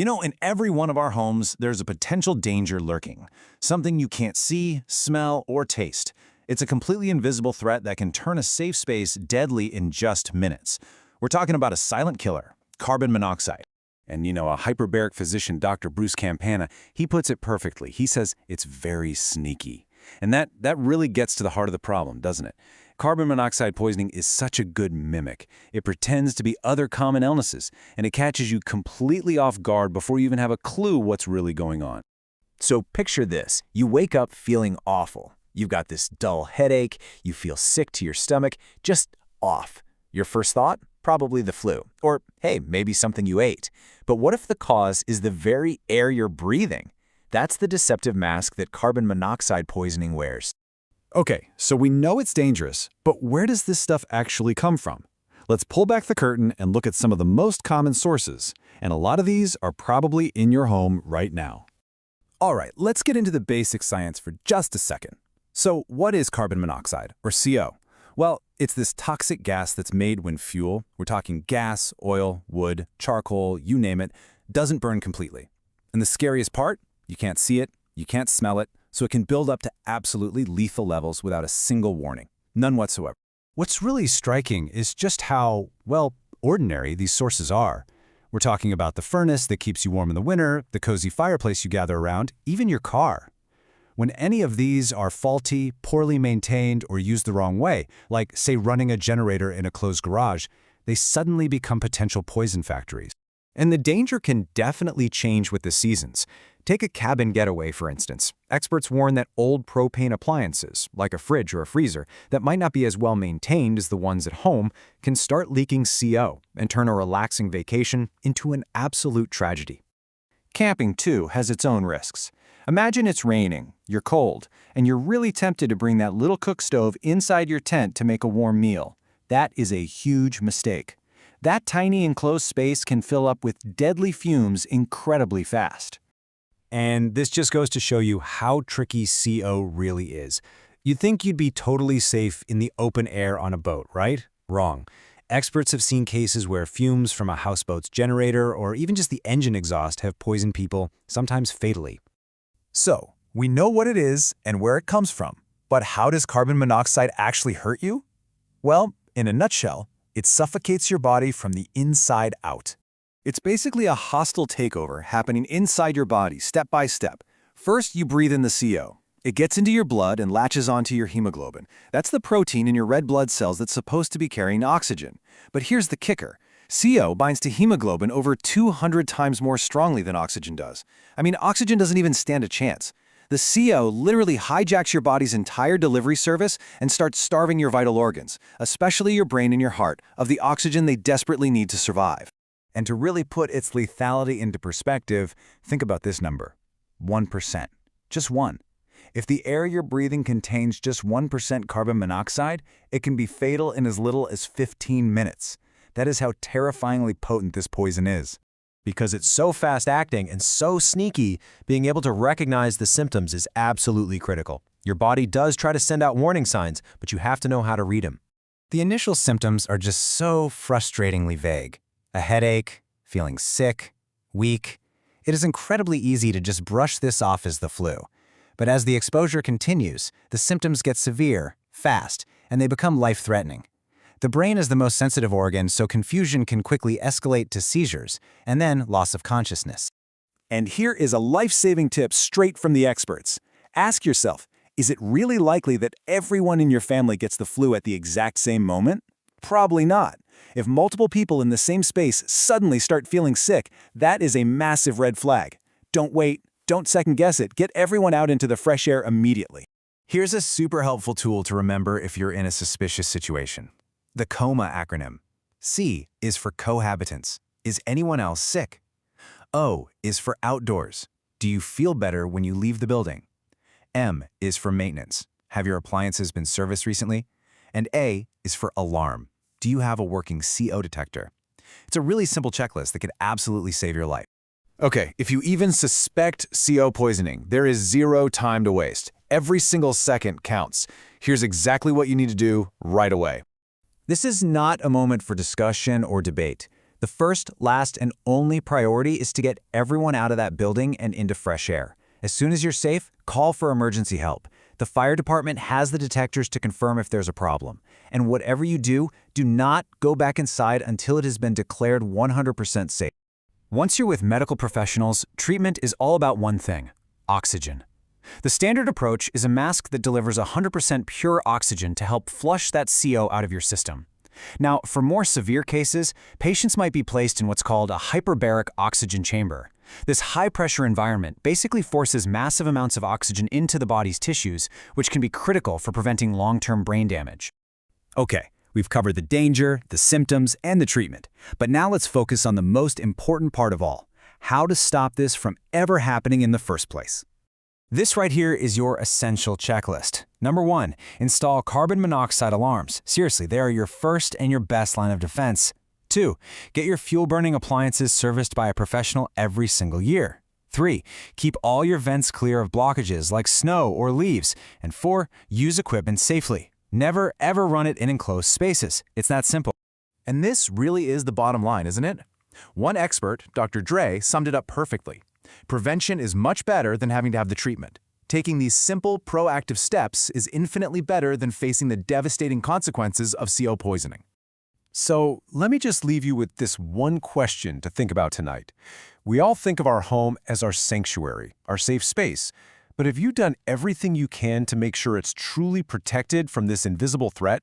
In every one of our homes, there's a potential danger lurking. Something you can't see, smell, or taste. It's a completely invisible threat that can turn a safe space deadly in just minutes. We're talking about a silent killer, carbon monoxide. And a hyperbaric physician, Dr. Bruce Campana, he puts it perfectly. He says it's very sneaky. And that really gets to the heart of the problem, doesn't it? Carbon monoxide poisoning is such a good mimic. It pretends to be other common illnesses, and it catches you completely off guard before you even have a clue what's really going on. So picture this. You wake up feeling awful. You've got this dull headache, you feel sick to your stomach, just off. Your first thought? Probably the flu. Or, hey, maybe something you ate. But what if the cause is the very air you're breathing? That's the deceptive mask that carbon monoxide poisoning wears. Okay, so we know it's dangerous, but where does this stuff actually come from? Let's pull back the curtain and look at some of the most common sources, and a lot of these are probably in your home right now. All right, let's get into the basic science for just a second. So what is carbon monoxide, or CO? Well, it's this toxic gas that's made when fuel, we're talking gas, oil, wood, charcoal, you name it, doesn't burn completely. And the scariest part? You can't see it, you can't smell it, so it can build up to absolutely lethal levels without a single warning. None whatsoever. What's really striking is just how, ordinary these sources are. We're talking about the furnace that keeps you warm in the winter, the cozy fireplace you gather around, even your car. When any of these are faulty, poorly maintained, or used the wrong way, like, say, running a generator in a closed garage, they suddenly become potential poison factories. And the danger can definitely change with the seasons. Take a cabin getaway, for instance. Experts warn that old propane appliances, like a fridge or a freezer, that might not be as well maintained as the ones at home, can start leaking CO and turn a relaxing vacation into an absolute tragedy. Camping, too, has its own risks. Imagine it's raining, you're cold, and you're really tempted to bring that little cook stove inside your tent to make a warm meal. That is a huge mistake. That tiny enclosed space can fill up with deadly fumes incredibly fast. And this just goes to show you how tricky CO really is. You'd think you'd be totally safe in the open air on a boat, right? Wrong. Experts have seen cases where fumes from a houseboat's generator or even just the engine exhaust have poisoned people, sometimes fatally. So, we know what it is and where it comes from. But how does carbon monoxide actually hurt you? Well, in a nutshell, it suffocates your body from the inside out. It's basically a hostile takeover happening inside your body, step by step. First, you breathe in the CO. It gets into your blood and latches onto your hemoglobin. That's the protein in your red blood cells that's supposed to be carrying oxygen. But here's the kicker. CO binds to hemoglobin over 200 times more strongly than oxygen does. Oxygen doesn't even stand a chance. The CO literally hijacks your body's entire delivery service and starts starving your vital organs, especially your brain and your heart, of the oxygen they desperately need to survive. And to really put its lethality into perspective, think about this number. 1%. Just 1. If the air you're breathing contains just 1% carbon monoxide, it can be fatal in as little as 15 minutes. That is how terrifyingly potent this poison is. Because it's so fast-acting and so sneaky, being able to recognize the symptoms is absolutely critical. Your body does try to send out warning signs, but you have to know how to read them. The initial symptoms are just so frustratingly vague. A headache, feeling sick, weak. It is incredibly easy to just brush this off as the flu. But as the exposure continues, the symptoms get severe, fast, and they become life-threatening. The brain is the most sensitive organ, so confusion can quickly escalate to seizures, and then loss of consciousness. And here is a life-saving tip straight from the experts. Ask yourself, is it really likely that everyone in your family gets the flu at the exact same moment? Probably not. If multiple people in the same space suddenly start feeling sick, that is a massive red flag. Don't wait, don't second-guess it, get everyone out into the fresh air immediately. Here's a super helpful tool to remember if you're in a suspicious situation. The COMA acronym. C is for cohabitants. Is anyone else sick? O is for outdoors. Do you feel better when you leave the building? M is for maintenance. Have your appliances been serviced recently? And A is for alarm. Do you have a working CO detector? It's a really simple checklist that could absolutely save your life. Okay, if you even suspect CO poisoning, there is zero time to waste. Every single second counts. Here's exactly what you need to do right away. This is not a moment for discussion or debate. The first, last, and only priority is to get everyone out of that building and into fresh air. As soon as you're safe, call for emergency help. The fire department has the detectors to confirm if there's a problem. And whatever you do, do not go back inside until it has been declared 100% safe. Once you're with medical professionals, treatment is all about one thing: oxygen. The standard approach is a mask that delivers 100% pure oxygen to help flush that CO out of your system. Now, for more severe cases, patients might be placed in what's called a hyperbaric oxygen chamber. This high-pressure environment basically forces massive amounts of oxygen into the body's tissues, which can be critical for preventing long-term brain damage. Okay, we've covered the danger, the symptoms, and the treatment. But now let's focus on the most important part of all: how to stop this from ever happening in the first place. This right here is your essential checklist. Number 1, install carbon monoxide alarms. Seriously, they are your first and your best line of defense. 2, get your fuel-burning appliances serviced by a professional every single year. 3, keep all your vents clear of blockages like snow or leaves. And 4, use equipment safely. Never, ever run it in enclosed spaces. It's that simple. And this really is the bottom line, isn't it? One expert, Dr. Dre, summed it up perfectly. Prevention is much better than having to have the treatment. Taking these simple, proactive steps is infinitely better than facing the devastating consequences of CO poisoning. So let me just leave you with this one question to think about tonight. We all think of our home as our sanctuary, our safe space. But have you done everything you can to make sure it's truly protected from this invisible threat?